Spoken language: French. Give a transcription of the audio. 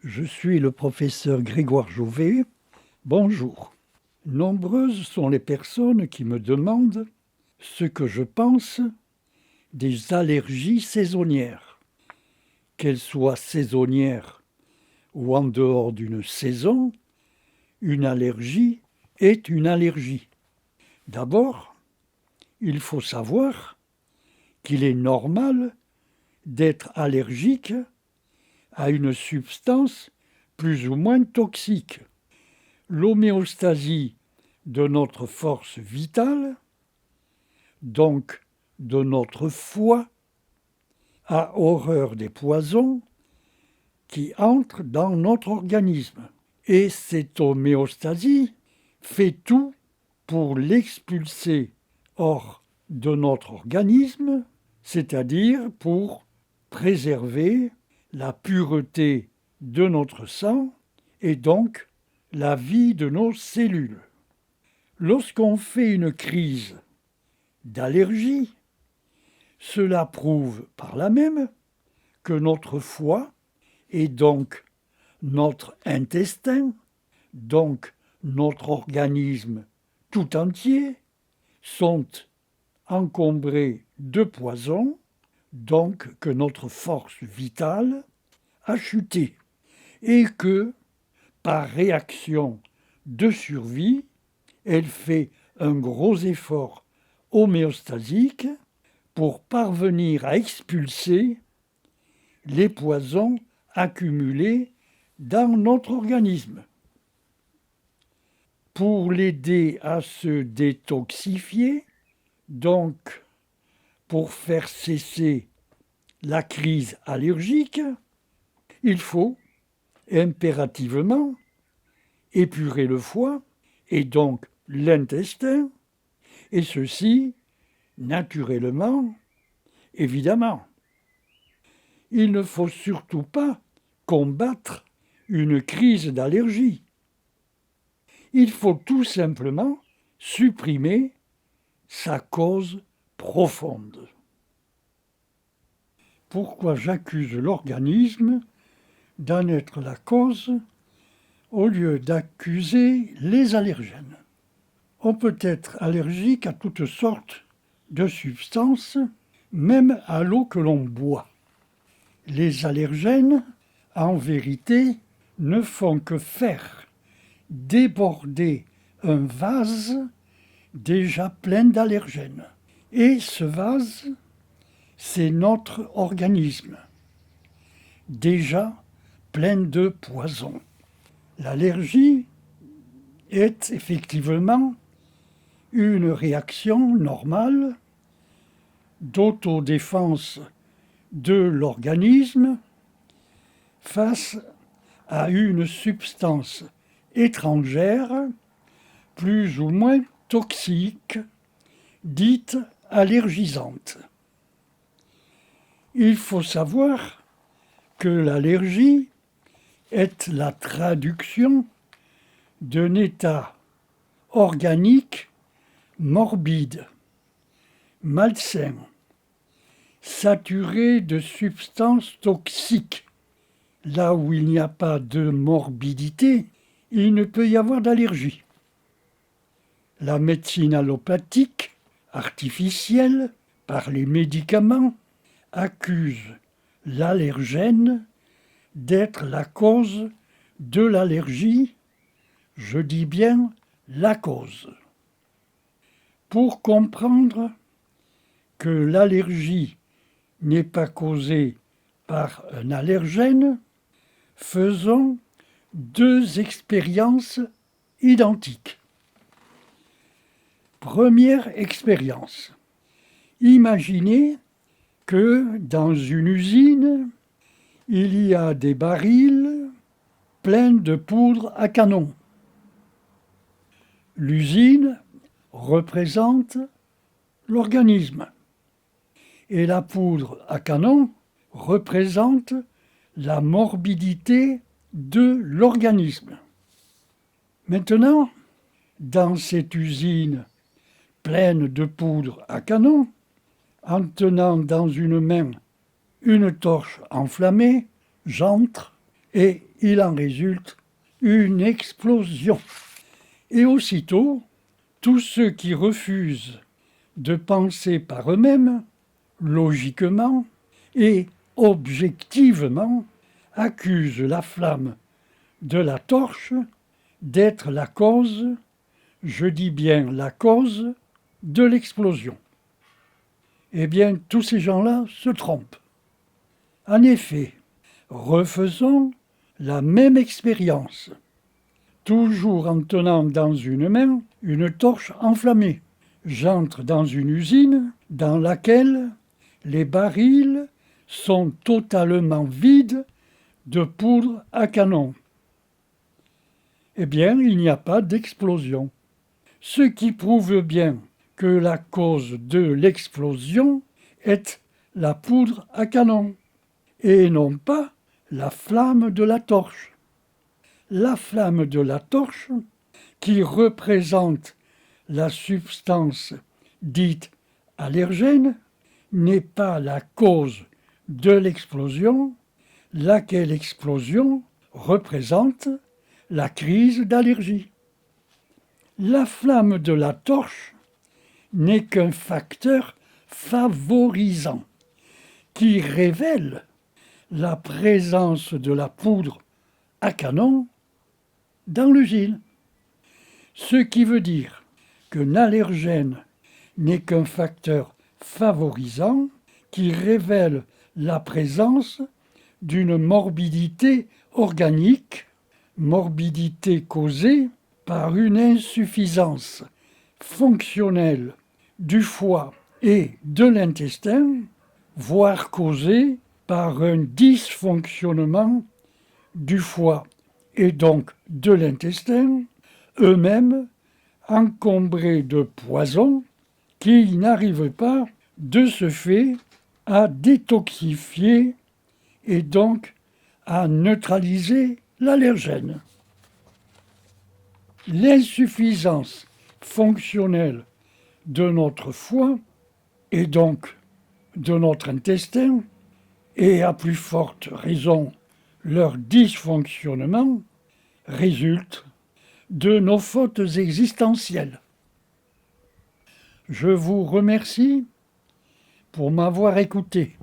Je suis le professeur Grégoire Jouvet. Bonjour. Nombreuses sont les personnes qui me demandent ce que je pense des allergies saisonnières. Qu'elles soient saisonnières ou en dehors d'une saison, une allergie est une allergie. D'abord, il faut savoir qu'il est normal d'être allergique à une substance plus ou moins toxique. L'homéostasie de notre force vitale, donc de notre foie, a horreur des poisons qui entrent dans notre organisme. Et cette homéostasie fait tout pour l'expulser hors de notre organisme, c'est-à-dire pour préserver la pureté de notre sang et donc la vie de nos cellules. Lorsqu'on fait une crise d'allergie, cela prouve par là même que notre foie et donc notre intestin, donc notre organisme tout entier, sont encombrés de poison, donc que notre force vitale a chuté et que, par réaction de survie, elle fait un gros effort homéostasique pour parvenir à expulser les poisons accumulés dans notre organisme. Pour l'aider à se détoxifier, donc pour faire cesser la crise allergique, il faut impérativement épurer le foie et donc l'intestin, et ceci naturellement, évidemment. Il ne faut surtout pas combattre une crise d'allergie. Il faut tout simplement supprimer sa cause profonde. Pourquoi j'accuse l'organisme d'en être la cause au lieu d'accuser les allergènes? On peut être allergique à toutes sortes de substances, même à l'eau que l'on boit. Les allergènes, en vérité, ne font que faire déborder un vase déjà plein d'allergènes. Et ce vase, c'est notre organisme, déjà plein de poison. L'allergie est effectivement une réaction normale d'autodéfense de l'organisme face à une substance étrangère plus ou moins toxique, dite allergisante. Il faut savoir que l'allergie est la traduction d'un état organique morbide, malsain, saturé de substances toxiques. Là où il n'y a pas de morbidité, il ne peut y avoir d'allergie. La médecine allopathique, artificielle, par les médicaments, accuse l'allergène d'être la cause de l'allergie, je dis bien la cause. Pour comprendre que l'allergie n'est pas causée par un allergène, faisons deux expériences identiques. Première expérience. Imaginez que dans une usine, il y a des barils pleins de poudre à canon. L'usine représente l'organisme et la poudre à canon représente la morbidité de l'organisme. Maintenant, dans cette usine pleine de poudre à canon, en tenant dans une main une torche enflammée, j'entre et il en résulte une explosion. Et aussitôt, tous ceux qui refusent de penser par eux-mêmes, logiquement et objectivement, accusent la flamme de la torche d'être la cause, je dis bien la cause, de l'explosion. Eh bien, tous ces gens-là se trompent. En effet, refaisons la même expérience, toujours en tenant dans une main une torche enflammée. J'entre dans une usine dans laquelle les barils sont totalement vides de poudre à canon. Eh bien, il n'y a pas d'explosion. Ce qui prouve bien que la cause de l'explosion est la poudre à canon et non pas la flamme de la torche. La flamme de la torche, qui représente la substance dite allergène, n'est pas la cause de l'explosion, laquelle explosion représente la crise d'allergie. La flamme de la torche n'est qu'un facteur favorisant qui révèle la présence de la poudre à canon dans l'usine. Ce qui veut dire qu'un allergène n'est qu'un facteur favorisant qui révèle la présence d'une morbidité organique, morbidité causée par une insuffisance fonctionnelle du foie et de l'intestin, voire causée par un dysfonctionnement du foie et donc de l'intestin, eux-mêmes encombrés de poison qui n'arrivent pas de ce fait à détoxifier et donc à neutraliser l'allergène. L'insuffisance fonctionnelle de notre foie et donc de notre intestin, et à plus forte raison leur dysfonctionnement, résulte de nos fautes existentielles. Je vous remercie pour m'avoir écouté.